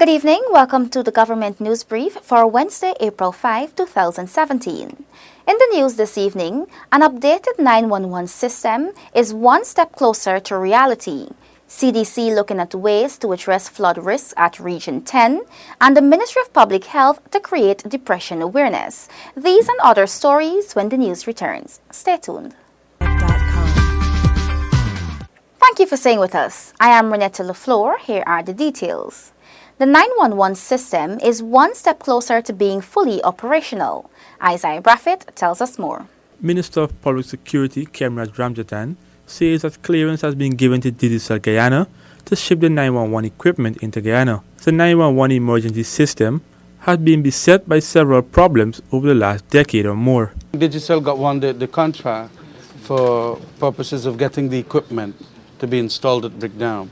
Good evening. Welcome to the Government News Brief for Wednesday, April 5, 2017. In the news this evening, an updated 911 system is one step closer to reality. CDC looking at ways to address flood risks at Region 10, and the Ministry of Public Health to create depression awareness. These and other stories when the news returns. Stay tuned. Thank you for staying with us. I am Renetta LaFleur. Here are the details. The 911 system is one step closer to being fully operational. Isaiah Braffett tells us more. Minister of Public Security Kemraj Ramjatan says that clearance has been given to Digicel Guyana to ship the 911 equipment into Guyana. The 911 emergency system has been beset by several problems over the last decade or more. Digicel got won the contract for purposes of getting the equipment to be installed at Brickdown.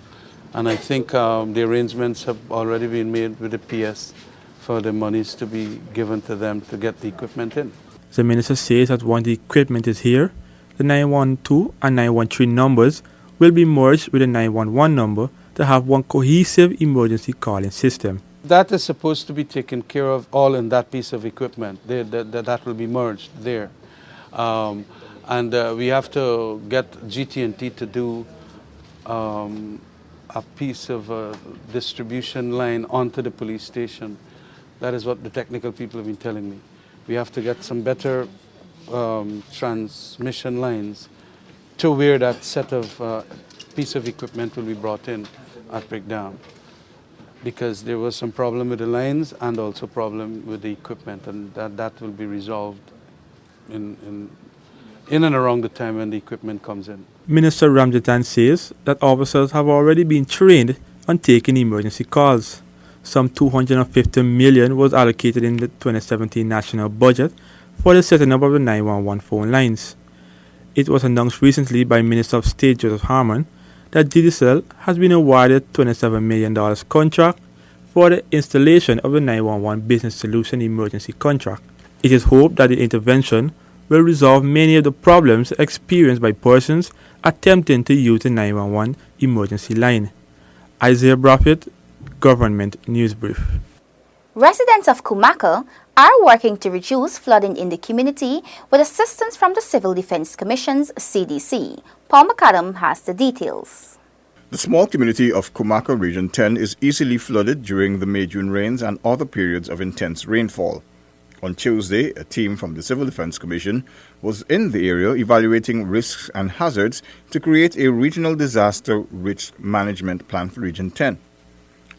And I think the arrangements have already been made with the PS for the monies to be given to them to get the equipment in. The minister says that once the equipment is here, the 912 and 913 numbers will be merged with the 911 number to have one cohesive emergency calling system. That is supposed to be taken care of all in that piece of equipment. That will be merged there. And we have to get GT&T to do a piece of a distribution line onto the police station. That is what the technical people have been telling me. We have to get some better transmission lines to where that set of piece of equipment will be brought in at Breakdown. Because there was some problem with the lines and also problem with the equipment, and that will be resolved in and around the time when the equipment comes in. Minister Ramjatan says that officers have already been trained on taking emergency calls. Some $250 million was allocated in the 2017 national budget for the setting up of the 911 phone lines. It was announced recently by Minister of State Joseph Harmon that Digicel has been awarded $27 million contract for the installation of the 911 Business Solution Emergency Contract. It is hoped that the intervention will resolve many of the problems experienced by persons attempting to use the 911 emergency line. Isaiah Braffett, Government News Brief. Residents of Kumaka are working to reduce flooding in the community with assistance from the Civil Defense Commission's CDC. Paul McAdam has the details. The small community of Kumaka Region 10 is easily flooded during the May-June rains and other periods of intense rainfall. On Tuesday, a team from the Civil Defense Commission was in the area evaluating risks and hazards to create a regional disaster risk management plan for Region 10.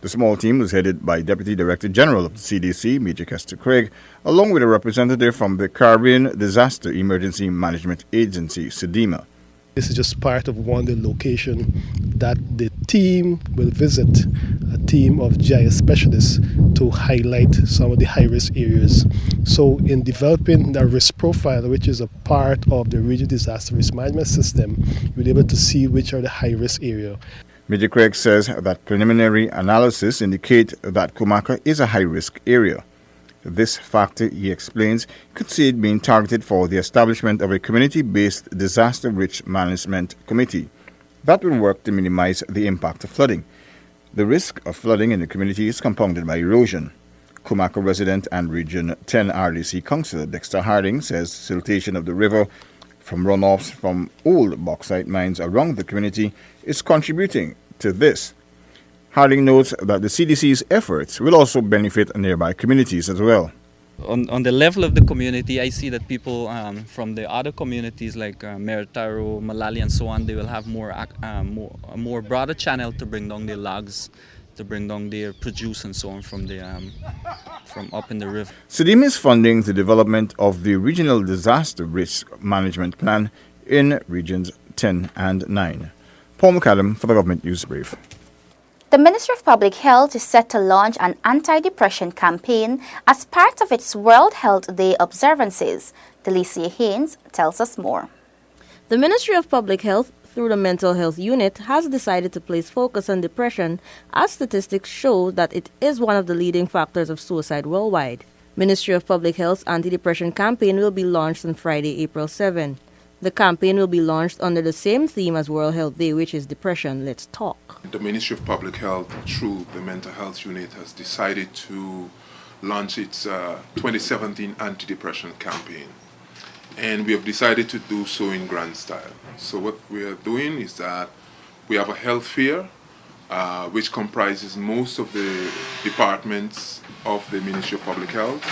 The small team was headed by Deputy Director General of the CDC, Major Kester Craig, along with a representative from the Caribbean Disaster Emergency Management Agency, SEDEMA. This is just part of one the location that the team will visit, a team of GIS specialists to highlight some of the high-risk areas. So in developing the risk profile, which is a part of the regional disaster risk management system, you'll be able to see which are the high-risk areas. Major Craig says that preliminary analysis indicate that Kumaka is a high-risk area. This factor, he explains, could see it being targeted for the establishment of a community-based disaster risk management committee that will work to minimize the impact of flooding. The risk of flooding in the community is compounded by erosion. Kumaka resident and Region 10 RDC Councillor Dexter Harding says siltation of the river from runoffs from old bauxite mines around the community is contributing to this. Harding notes that the CDC's efforts will also benefit nearby communities as well. On the level of the community, I see that people from the other communities like Meritaro, Malali and so on, they will have a more broader channel to bring down their logs, to bring down their produce and so on from up in the river. SEDEMA is funding the development of the Regional Disaster Risk Management Plan in Regions 10 and 9. Paul McAdam for the Government News Brief. The Ministry of Public Health is set to launch an anti-depression campaign as part of its World Health Day observances. Delicia Haynes tells us more. The Ministry of Public Health, through the Mental Health Unit, has decided to place focus on depression as statistics show that it is one of the leading factors of suicide worldwide. Ministry of Public Health's anti-depression campaign will be launched on Friday, April 7. The campaign will be launched under the same theme as World Health Day, which is Depression, Let's Talk. The Ministry of Public Health, through the Mental Health Unit, has decided to launch its 2017 anti-depression campaign. And we have decided to do so in grand style. So what we are doing is that we have a health fair, which comprises most of the departments of the Ministry of Public Health.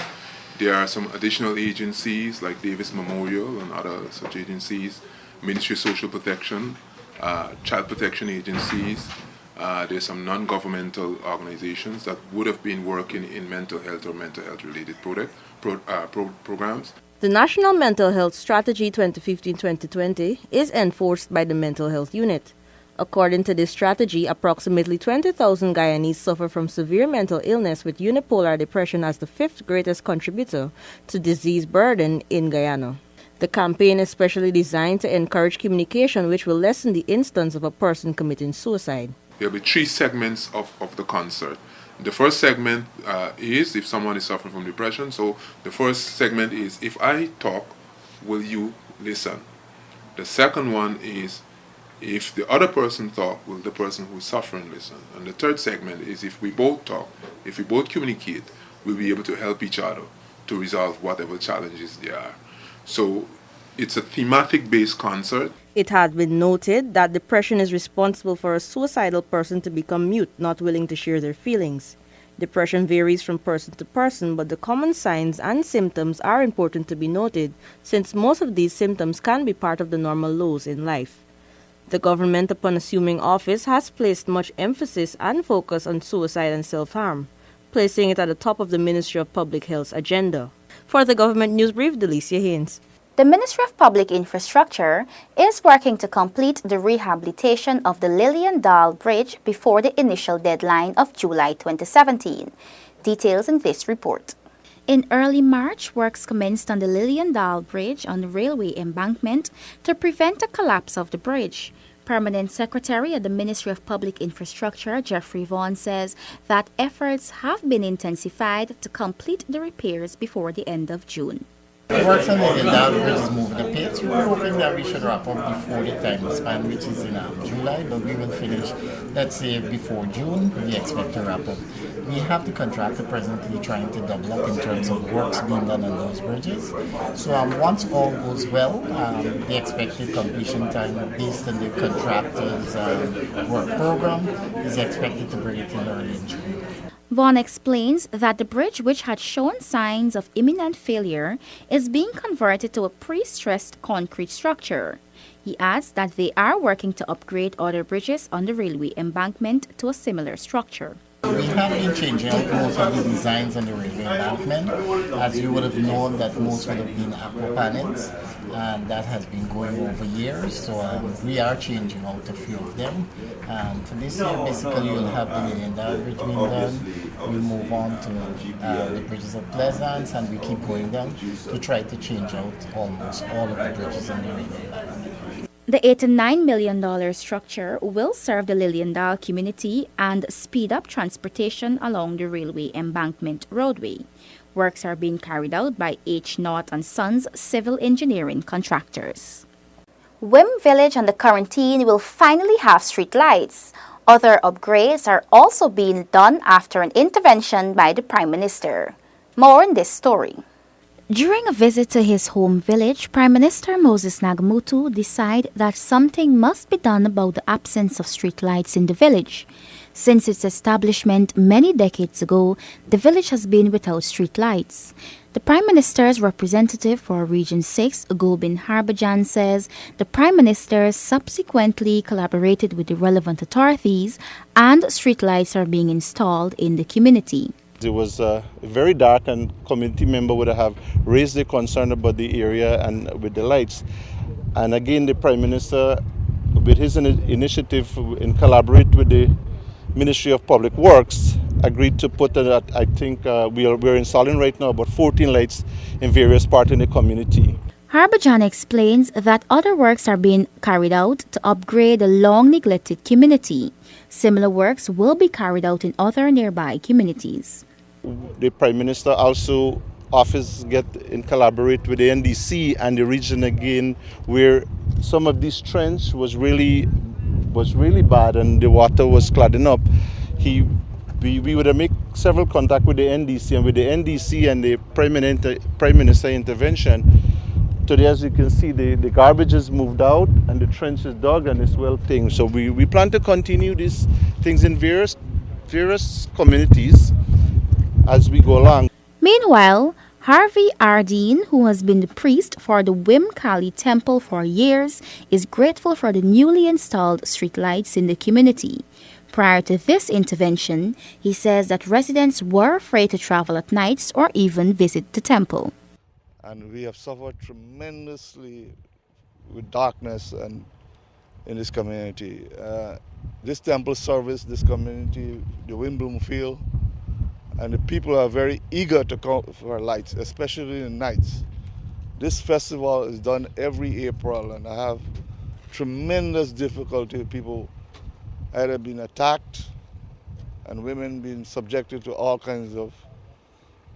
There are some additional agencies like Davis Memorial and other such agencies, Ministry of Social Protection, Child Protection agencies. There's some non-governmental organizations that would have been working in mental health or mental health related programs. The National Mental Health Strategy 2015-2020 is enforced by the Mental Health Unit. According to this strategy, approximately 20,000 Guyanese suffer from severe mental illness, with unipolar depression as the fifth greatest contributor to disease burden in Guyana. The campaign is specially designed to encourage communication, which will lessen the instance of a person committing suicide. There will be three segments of the concert. The first segment is if someone is suffering from depression. So the first segment is, if I talk, will you listen? The second one is, if the other person talk, will the person who is suffering listen? And the third segment is, if we both talk, if we both communicate, we'll be able to help each other to resolve whatever challenges there are. So it's a thematic-based concert. It has been noted that depression is responsible for a suicidal person to become mute, not willing to share their feelings. Depression varies from person to person, but the common signs and symptoms are important to be noted, since most of these symptoms can be part of the normal lows in life. The government, upon assuming office, has placed much emphasis and focus on suicide and self-harm, placing it at the top of the Ministry of Public Health's agenda. For the Government News Brief, Delicia Haynes. The Ministry of Public Infrastructure is working to complete the rehabilitation of the Lilian Bridge before the initial deadline of July 2017. Details in this report. In early March, works commenced on the Lilian Bridge on the railway embankment to prevent a collapse of the bridge. Permanent Secretary at the Ministry of Public Infrastructure, Jeffrey Vaughan, says that efforts have been intensified to complete the repairs before the end of June. The works on the Bridge is moving the pace. We were hoping that we should wrap up before the time span, which is in July, but we will finish, let's say, before June. We expect to wrap up. We have the contractor presently trying to double up in terms of works being done on those bridges. So once all goes well, the expected completion time based on the contractor's work program is expected to bring it in early in June. Vaughan explains that the bridge, which had shown signs of imminent failure, is being converted to a pre-stressed concrete structure. He adds that they are working to upgrade other bridges on the railway embankment to a similar structure. We have been changing out most of the designs on the railway embankment. As you would have known, that most would have been aquaponics, and that has been going over years. So we are changing out a few of them. For this year, basically, you'll have the Lilian Bridge being done. We'll move on to the bridges of Pleasance, and we keep going down to try to change out almost all of the bridges on the railway embankment. The $89 million structure will serve the Lilian community and speed up transportation along the railway embankment roadway. Works are being carried out by H. Knott & Sons civil engineering contractors. Whim Village and the Quarantine will finally have street lights. Other upgrades are also being done after an intervention by the Prime Minister. More in this story. During a visit to his home village, Prime Minister Moses Nagamutu decided that something must be done about the absence of streetlights in the village. Since its establishment many decades ago, the village has been without streetlights. The Prime Minister's representative for Region 6, Gobin Harbajan, says the Prime Minister subsequently collaborated with the relevant authorities and streetlights are being installed in the community. It was very dark, and community member would have raised the concern about the area and with the lights. And again, the Prime Minister, with his initiative in collaborate with the Ministry of Public Works, agreed to put, I think we're installing right now about 14 lights in various parts in the community. Harbajan explains that other works are being carried out to upgrade the long-neglected community. Similar works will be carried out in other nearby communities. The Prime Minister also office get in collaborate with the NDC and the region again, where some of these trench was really bad and the water was cladding up. We would have make several contact with the NDC, and with the NDC and the Prime Minister intervention. Today, as you can see, the garbage is moved out and the trench is dug and it's well thinged. So we plan to continue these things in various communities as we go along. Meanwhile, Harvey Ardeen, who has been the priest for the Whim Kali temple for years, is grateful for the newly installed streetlights in the community. Prior to this intervention, he says that residents were afraid to travel at nights or even visit the temple. And we have suffered tremendously with darkness and in this community. This temple service this community, the Windbloom Field, and the people are very eager to come for lights, especially in nights. This festival is done every April, and I have tremendous difficulty with people either being attacked and women being subjected to all kinds of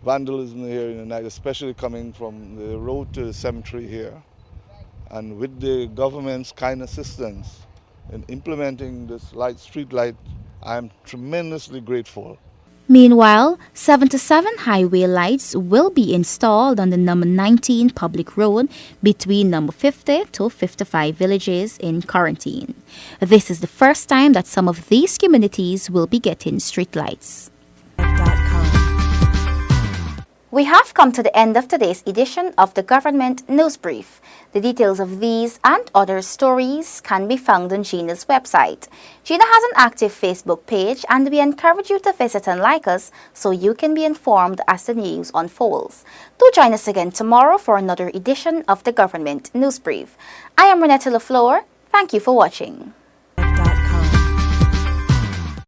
vandalism here in the night, especially coming from the road to the cemetery here. And with the government's kind assistance in implementing this street light, I am tremendously grateful. Meanwhile, 77 highway lights will be installed on the number 19 public road between number 50 to 55 villages in quarantine. This is the first time that some of these communities will be getting street lights. We have come to the end of today's edition of the Government News Brief. The details of these and other stories can be found on GINA's website. GINA has an active Facebook page, and we encourage you to visit and like us so you can be informed as the news unfolds. Do join us again tomorrow for another edition of the Government News Brief. I am Renetta LaFleur. Thank you for watching.